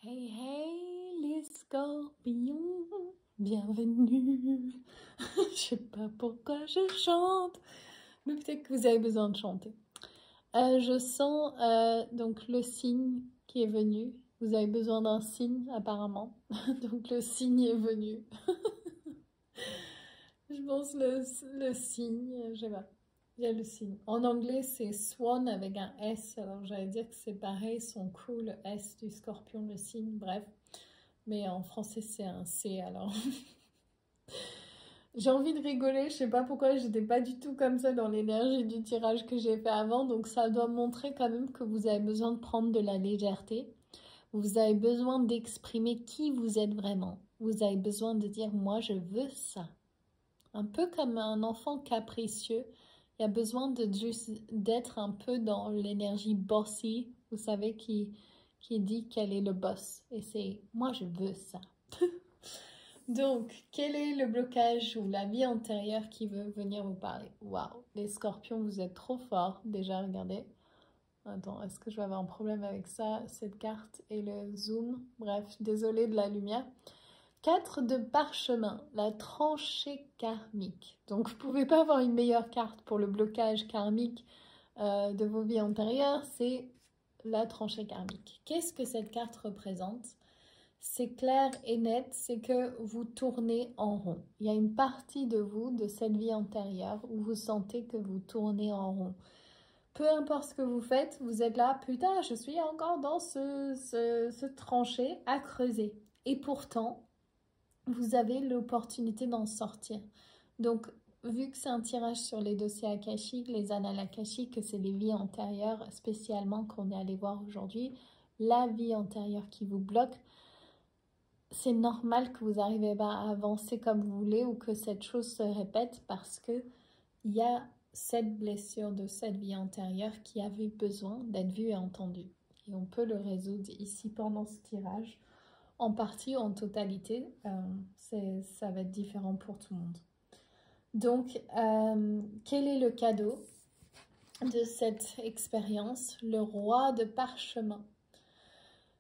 Hey hey les scorpions, bienvenue. Je sais pas pourquoi je chante, mais peut-être que vous avez besoin de chanter. Je sens donc le signe qui est venu. Vous avez besoin d'un signe apparemment, donc le signe est venu. Je pense le signe, je sais pas. Il y a le signe. En anglais, c'est swan avec un S. Alors j'allais dire que c'est pareil, son coup, le S du scorpion, le signe, bref. Mais en français, c'est un C, alors. J'ai envie de rigoler, je sais pas pourquoi, j'étais pas du tout comme ça dans l'énergie du tirage que j'ai fait avant, donc ça doit montrer quand même que vous avez besoin de prendre de la légèreté. Vous avez besoin d'exprimer qui vous êtes vraiment. Vous avez besoin de dire, moi, je veux ça. Un peu comme un enfant capricieux, il y a besoin d'être un peu dans l'énergie bossy, vous savez, qui dit qu'elle est le boss. Et c'est, moi, je veux ça. Donc, quel est le blocage ou la vie antérieure qui veut venir vous parler? Waouh, les scorpions, vous êtes trop forts. Déjà, regardez. Attends, est-ce que je vais avoir un problème avec ça, cette carte et le zoom? Bref, désolée de la lumière. 4 de parchemin, la tranchée karmique. Donc, vous ne pouvez pas avoir une meilleure carte pour le blocage karmique de vos vies antérieures, c'est la tranchée karmique. Qu'est-ce que cette carte représente? C'est clair et net, c'est que vous tournez en rond. Il y a une partie de vous, de cette vie antérieure, où vous sentez que vous tournez en rond. Peu importe ce que vous faites, vous êtes là, putain, je suis encore dans ce tranchée à creuser. Et pourtant, vous avez l'opportunité d'en sortir. Donc, vu que c'est un tirage sur les dossiers akashiques, les annales akashiques, que c'est les vies antérieures spécialement qu'on est allé voir aujourd'hui, la vie antérieure qui vous bloque, c'est normal que vous n'arrivez pas à avancer comme vous voulez ou que cette chose se répète parce que il y a cette blessure de cette vie antérieure qui avait besoin d'être vue et entendue. Et on peut le résoudre ici pendant ce tirage, en partie ou en totalité. Ça va être différent pour tout le monde. Donc, quel est le cadeau de cette expérience? Le roi de parchemin.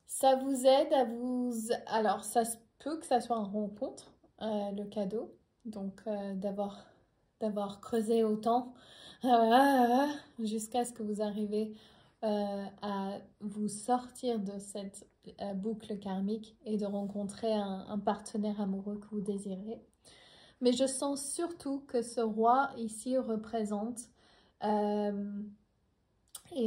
Ça vous aide à vous... Alors, ça se peut que ça soit une rencontre, le cadeau. Donc, d'avoir creusé autant jusqu'à ce que vous arrivez à vous sortir de cette boucle karmique et de rencontrer un partenaire amoureux que vous désirez. Mais je sens surtout que ce roi ici représente... et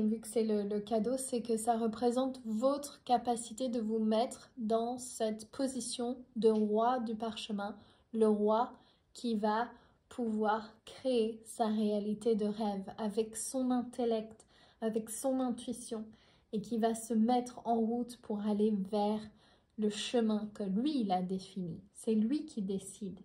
vu que c'est le cadeau, c'est que ça représente votre capacité de vous mettre dans cette position de roi du parchemin, le roi qui va pouvoir créer sa réalité de rêve avec son intellect, avec son intuition, et qui va se mettre en route pour aller vers le chemin que lui, il a défini. C'est lui qui décide.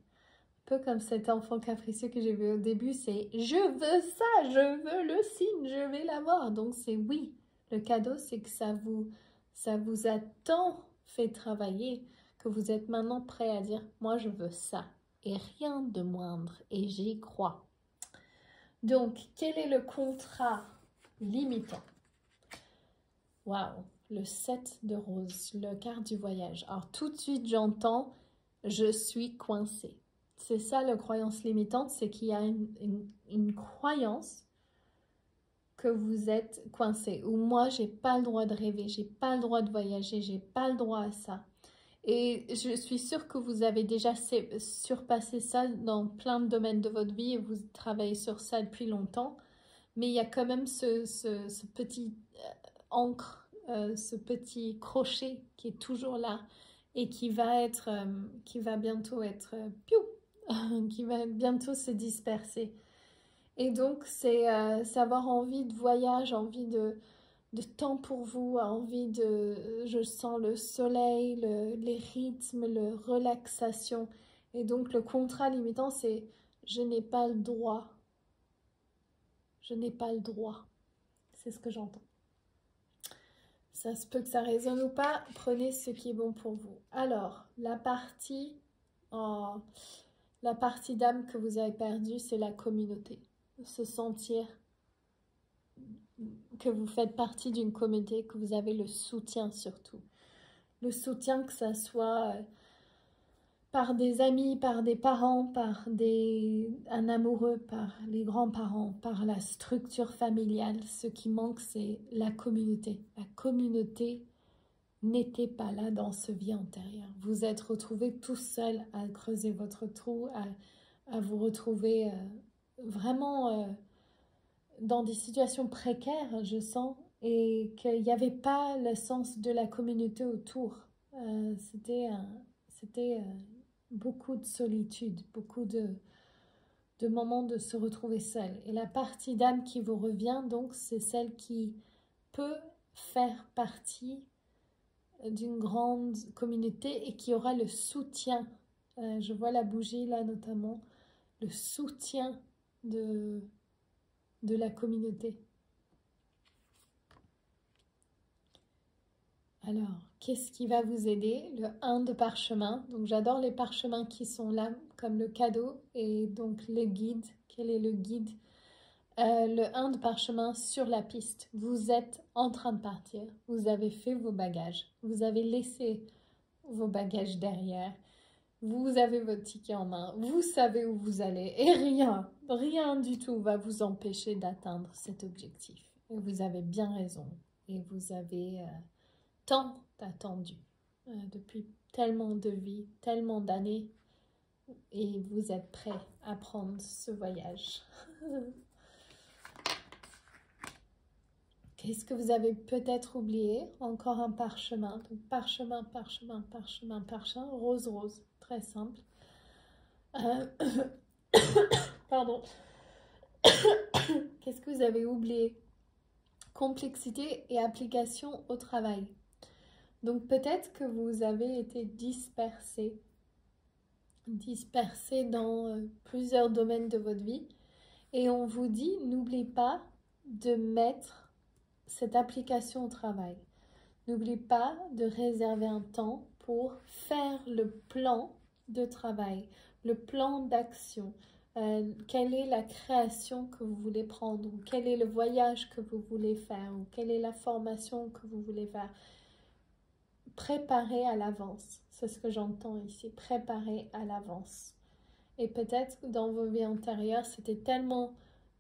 Peu comme cet enfant capricieux que j'ai vu au début, c'est « je veux ça, je veux le signe, je vais l'avoir ». Donc c'est oui, le cadeau c'est que ça vous a tant fait travailler que vous êtes maintenant prêt à dire « moi je veux ça » et rien de moindre et j'y crois. Donc quel est le contrat limitant? Waouh, le 7 de rose, le quart du voyage. Alors tout de suite j'entends « je suis coincée ». C'est ça la croyance limitante, c'est qu'il y a une croyance que vous êtes coincé. Ou moi, j'ai pas le droit de rêver, j'ai pas le droit de voyager, j'ai pas le droit à ça. Et je suis sûre que vous avez déjà surpassé ça dans plein de domaines de votre vie et vous travaillez sur ça depuis longtemps. Mais il y a quand même ce petit encre, ce petit crochet qui est toujours là et qui va bientôt être qui va bientôt se disperser. Et donc, c'est avoir envie de voyage, envie de temps pour vous, envie de... Je sens le soleil, les rythmes, la relaxation. Et donc, le contrat limitant, c'est « je n'ai pas le droit ». Je n'ai pas le droit. C'est ce que j'entends. Ça se peut que ça résonne ou pas. Prenez ce qui est bon pour vous. Alors, la partie... Oh, la partie d'âme que vous avez perdue, c'est la communauté. Se sentir que vous faites partie d'une communauté, que vous avez le soutien surtout. le soutien, que ça soit par des amis, par des parents, par un amoureux, par les grands-parents, par la structure familiale. Ce qui manque, c'est la communauté. La communauté n'était pas là dans ce vie antérieure. Vous êtes retrouvés tout seuls à creuser votre trou, à vous retrouver vraiment dans des situations précaires, je sens, et qu'il n'y avait pas le sens de la communauté autour. C'était beaucoup de solitude, beaucoup de moments de se retrouver seul. Et la partie d'âme qui vous revient, donc, c'est celle qui peut faire partie d'une grande communauté et qui aura le soutien. Je vois la bougie là notamment, le soutien de la communauté. Alors, qu'est-ce qui va vous aider? Le 1 de parchemin. Donc, j'adore les parchemins qui sont là, comme le cadeau, et donc le guide. Quel est le guide? Le 1 de parchemin sur la piste. Vous êtes en train de partir. Vous avez fait vos bagages. Vous avez laissé vos bagages derrière. Vous avez votre ticket en main. Vous savez où vous allez. Et rien du tout va vous empêcher d'atteindre cet objectif. Et vous avez bien raison. Et vous avez tant attendu depuis tellement de vies, tellement d'années. Et vous êtes prêts à prendre ce voyage. Qu'est-ce que vous avez peut-être oublié? Encore un parchemin. Donc, parchemin, parchemin, parchemin, parchemin. Rose, rose. Très simple. Pardon. Qu'est-ce que vous avez oublié? Complexité et application au travail. Donc, peut-être que vous avez été dispersé dans plusieurs domaines de votre vie. Et on vous dit, n'oubliez pas de mettre cette application au travail. N'oubliez pas de réserver un temps pour faire le plan de travail, le plan d'action. Quelle est la création que vous voulez prendre, ou quel est le voyage que vous voulez faire, ou quelle est la formation que vous voulez faire. Préparez à l'avance, c'est ce que j'entends ici, préparez à l'avance. Et peut-être que dans vos vies antérieures, c'était tellement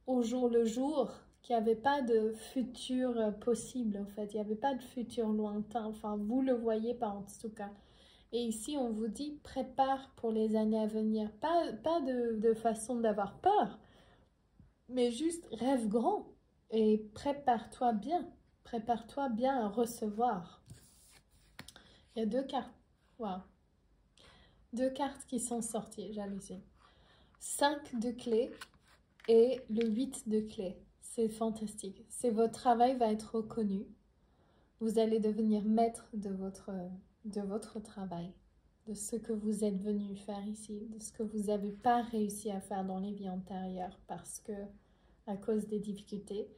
au jour le jour qu'il n'y avait pas de futur possible, en fait. Il n'y avait pas de futur lointain. Enfin, vous le voyez pas en tout cas. Et ici, on vous dit, prépare pour les années à venir. Pas de façon d'avoir peur, mais juste rêve grand. Et prépare-toi bien. Prépare-toi bien à recevoir. Il y a 2 cartes. Waouh. 2 cartes qui sont sorties, j'hallucine. 5 de clés et le 8 de clés. C'est fantastique. Votre travail va être reconnu. Vous allez devenir maître de votre travail, de ce que vous êtes venu faire ici, de ce que vous n'avez pas réussi à faire dans les vies antérieures parce que, à cause des difficultés.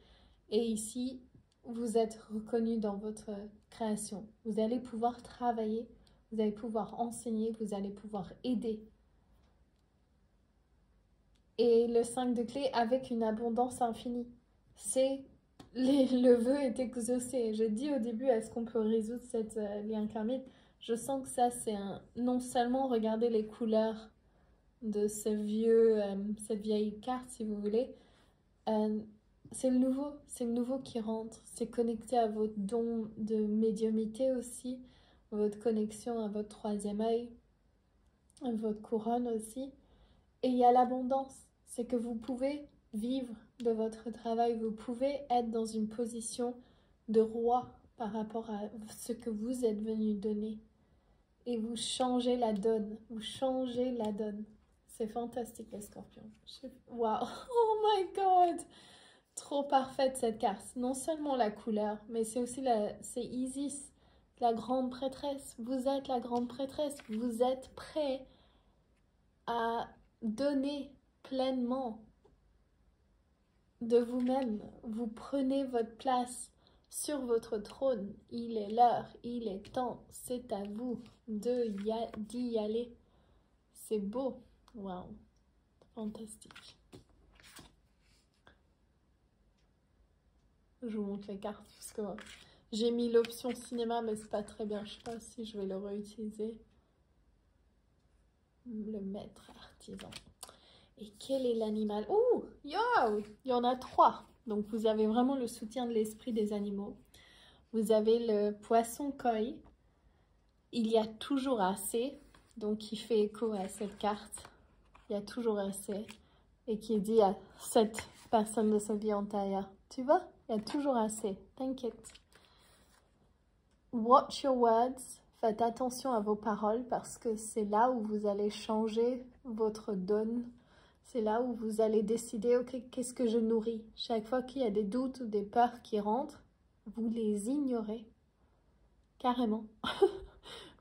Et ici, vous êtes reconnu dans votre création. Vous allez pouvoir travailler, vous allez pouvoir enseigner, vous allez pouvoir aider. Et le 5 de clés avec une abondance infinie. Le vœu est exaucé. Je dis au début, est-ce qu'on peut résoudre cette lien karmique? Je sens que ça, c'est non seulement regarder les couleurs de cette vieille carte, si vous voulez. C'est le nouveau qui rentre. C'est connecté à votre don de médiumnité aussi, votre connexion à votre 3e œil, à votre couronne aussi. Et il y a l'abondance. C'est que vous pouvez vivre de votre travail, vous pouvez être dans une position de roi par rapport à ce que vous êtes venu donner. Et vous changez la donne, C'est fantastique les scorpions. Waouh, oh my god! Trop parfaite cette carte. Non seulement la couleur, mais c'est aussi c'est Isis, la grande prêtresse. Vous êtes la grande prêtresse. Vous êtes prêt à donner pleinement de vous-même. Vous prenez votre place sur votre trône. Il est l'heure, il est temps. C'est à vous d'y aller. C'est beau. Waouh, fantastique. Je vous montre les cartes parce que J'ai mis l'option cinéma, mais c'est pas très bien. Je sais pas si je vais le réutiliser. Le maître artisan. Et quel est l'animal? Ouh, yo, il y en a 3. Donc vous avez vraiment le soutien de l'esprit des animaux. Vous avez le poisson koi. Il y a toujours assez. Donc qui fait écho à cette carte. Il y a toujours assez. Et qui dit à cette personne de sa vie antérieure. Tu vois? Il y a toujours assez. T'inquiète. Watch your words. Faites attention à vos paroles parce que c'est là où vous allez changer votre donne. C'est là où vous allez décider, ok, qu'est-ce que je nourris? Chaque fois qu'il y a des doutes ou des peurs qui rentrent, vous les ignorez. Carrément.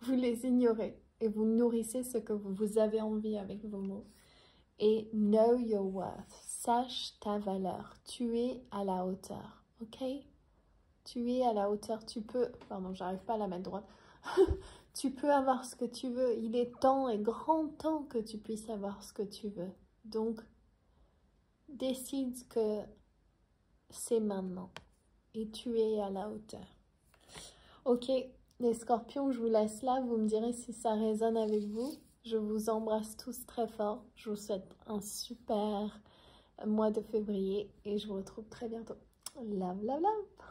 Vous les ignorez et vous nourrissez ce que vous avez envie avec vos mots. Et know your worth. Sache ta valeur. Tu es à la hauteur. Ok? Tu es à la hauteur. Tu peux... Pardon, j'arrive pas à la mettre droite. Tu peux avoir ce que tu veux. Il est temps et grand temps que tu puisses avoir ce que tu veux. Donc, décide que c'est maintenant. Et tu es à la hauteur. Ok, les scorpions, je vous laisse là. Vous me direz si ça résonne avec vous. Je vous embrasse tous très fort. Je vous souhaite un super mois de février. Et je vous retrouve très bientôt. Love, love, love.